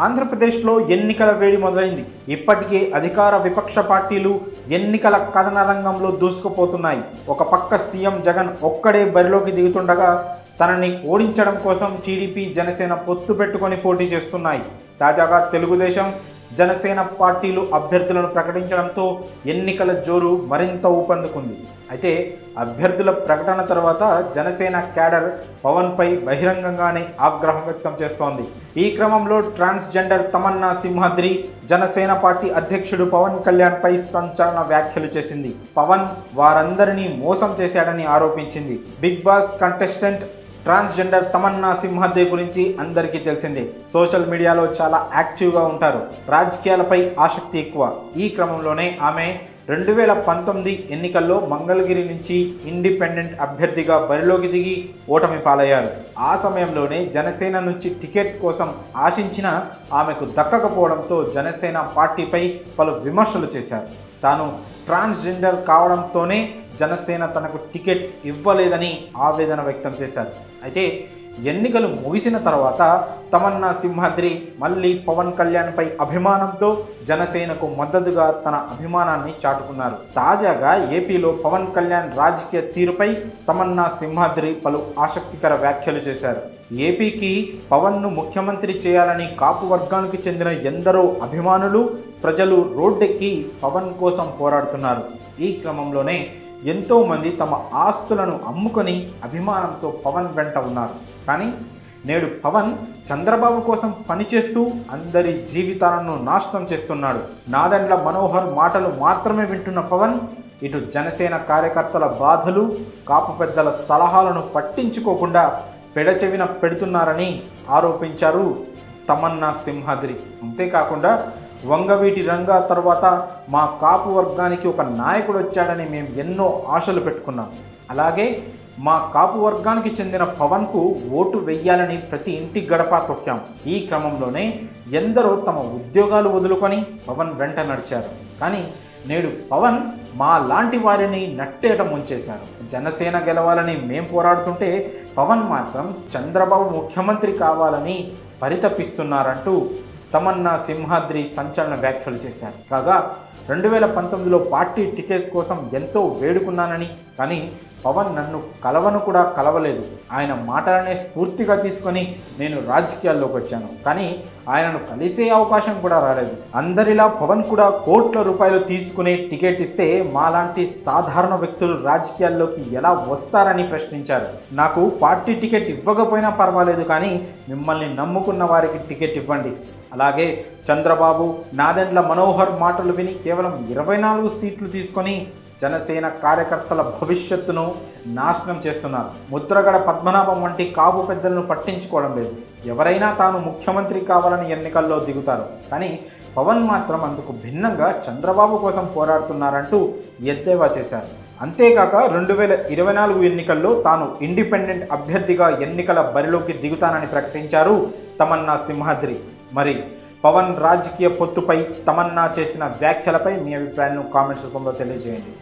ఆంధ్రప్రదేశ్లో ఎన్నికల వేడి మొదలైంది. ఇప్పటికే అధికార విపక్ష పార్టీలు ఎన్నికల కథన రంగంలో దూసుకుపోతున్నాయి. ఒక పక్క సీఎం జగన్ ఒక్కడే బరిలోకి దిగుతుండగా తనని ఓడించడం కోసం టీడీపీ జనసేన పొత్తు పెట్టుకొని పోటీ చేస్తున్నాయి. తాజాగా తెలుగుదేశం జనసేన పార్టీలు అభ్యర్థులను ప్రకటించడంతో ఎన్నికల జోరు మరింత ఊపందుకుంది. అయితే అభ్యర్థుల ప్రకటన తర్వాత జనసేన క్యాడర్ పవన్పై బహిరంగంగానే ఆగ్రహం వ్యక్తం చేస్తోంది. ఈ క్రమంలో ట్రాన్స్జెండర్ తమన్నా సింహాద్రి జనసేన పార్టీ అధ్యక్షుడు పవన్ కళ్యాణ్పై సంచలన వ్యాఖ్యలు చేసింది. పవన్ వారందరినీ మోసం చేశాడని ఆరోపించింది. Bigg Boss contestant transgender Tamanna Simhadri గురించి అందరికీ తెలిసిందే. సోషల్ మీడియాలో చాలా యాక్టివ్గా ఉంటారు. రాజకీయాలపై ఆసక్తి ఎక్కువ. ఈ క్రమంలోనే ఆమె 2019 ఎన్నికల్లో మంగళగిరి నుంచి ఇండిపెండెంట్ అభ్యర్థిగా బరిలోకి దిగి ఓటమి పాలయ్యారు. ఆ సమయంలోనే జనసేన నుంచి టికెట్ కోసం ఆశించిన ఆమెకు దక్కకపోవడంతో జనసేన పార్టీపై పలు విమర్శలు చేశారు. తాను ట్రాన్స్జెండర్ కావడంతోనే జనసేన తనకు టికెట్ ఇవ్వలేదని ఆవేదన వ్యక్తం చేశారు. అయితే ఎన్నికలు ముగిసిన తర్వాత తమన్నా సింహాద్రి మళ్ళీ పవన్ కళ్యాణ్పై అభిమానంతో జనసేనకు మద్దతుగా తన అభిమానాన్ని చాటుకున్నారు. తాజాగా ఏపీలో పవన్ కళ్యాణ్ రాజకీయ తీరుపై తమన్నా సింహాద్రి పలు ఆసక్తికర వ్యాఖ్యలు చేశారు. ఏపీకి పవన్ను ముఖ్యమంత్రి చేయాలని కాపు వర్గానికి చెందిన ఎందరో అభిమానులు ప్రజలు రోడ్డెక్కి పవన్ కోసం పోరాడుతున్నారు. ఈ క్రమంలోనే ఎంతోమంది తమ ఆస్తులను అమ్ముకొని అభిమానంతో పవన్ వెంట ఉన్నారు. కానీ నేడు పవన్ చంద్రబాబు కోసం పనిచేస్తూ అందరి జీవితాలను నాశనం చేస్తున్నాడు. నాదెండ్ల మనోహర్ మాటలు మాత్రమే వింటున్న పవన్ ఇటు జనసేన కార్యకర్తల బాధలు, కాపు పెద్దల సలహాలను పట్టించుకోకుండా పెడచెవిన పెడుతున్నారని ఆరోపించారు తమన్నా సింహాద్రి. అంతేకాకుండా వంగవీటి రంగా తర్వాత మా కాపు వర్గానికి ఒక నాయకుడు వచ్చాడని మేము ఎన్నో ఆశలు పెట్టుకున్నాం. అలాగే మా కాపు వర్గానికి చెందిన పవన్కు ఓటు వెయ్యాలని ప్రతి ఇంటి గడప తొక్కాం. ఈ క్రమంలోనే ఎందరో తమ ఉద్యోగాలు వదులుకొని పవన్ వెంట నడిచారు. కానీ నేడు పవన్ మా లాంటి వారిని నట్టేట ముంచేశారు. జనసేన గెలవాలని మేం పోరాడుతుంటే పవన్ మాత్రం చంద్రబాబు ముఖ్యమంత్రి కావాలని పరితపిస్తున్నారంటూ తమన్నా సింహాద్రి సంచలన వ్యాఖ్యలు చేశారు. కాగా 2019లో పార్టీ టికెట్ కోసం ఎంతో వేడుకున్నానని, కానీ పవన్ నన్ను కలవను కూడా కలవలేదు. ఆయన మాటలనే స్ఫూర్తిగా తీసుకొని నేను రాజకీయాల్లోకి వచ్చాను. కానీ ఆయనను కలిసే అవకాశం కూడా రాలేదు. అందరిలా పవన్ కూడా కోట్ల రూపాయలు తీసుకునే టికెట్ ఇస్తే మాలాంటి సాధారణ వ్యక్తులు రాజకీయాల్లోకి ఎలా వస్తారని ప్రశ్నించారు. నాకు పార్టీ టికెట్ ఇవ్వకపోయినా పర్వాలేదు, కానీ మిమ్మల్ని నమ్ముకున్న వారికి టికెట్ ఇవ్వండి. అలాగే చంద్రబాబు, నాదెండ్ల మనోహర్ మాటలు విని కేవలం 24 సీట్లు తీసుకొని జనసేన కార్యకర్తల భవిష్యత్తును నాశనం చేస్తున్నారు. ముద్రగడ పద్మనాభం వంటి కాపు పెద్దలను పట్టించుకోవడం లేదు. ఎవరైనా తాను ముఖ్యమంత్రి కావాలని ఎన్నికల్లో దిగుతారు. కానీ పవన్ మాత్రం అందుకు భిన్నంగా చంద్రబాబు కోసం పోరాడుతున్నారంటూ ఎద్దేవా చేశారు. అంతేకాక 2024 ఎన్నికల్లో తాను ఇండిపెండెంట్ అభ్యర్థిగా ఎన్నికల బరిలోకి దిగుతానని ప్రకటించారు తమన్నా సింహాద్రి. మరి పవన్ రాజకీయ పొత్తుపై తమన్నా చేసిన వ్యాఖ్యలపై మీ అభిప్రాయాన్ని కామెంట్స్ రూపంలో తెలియజేయండి.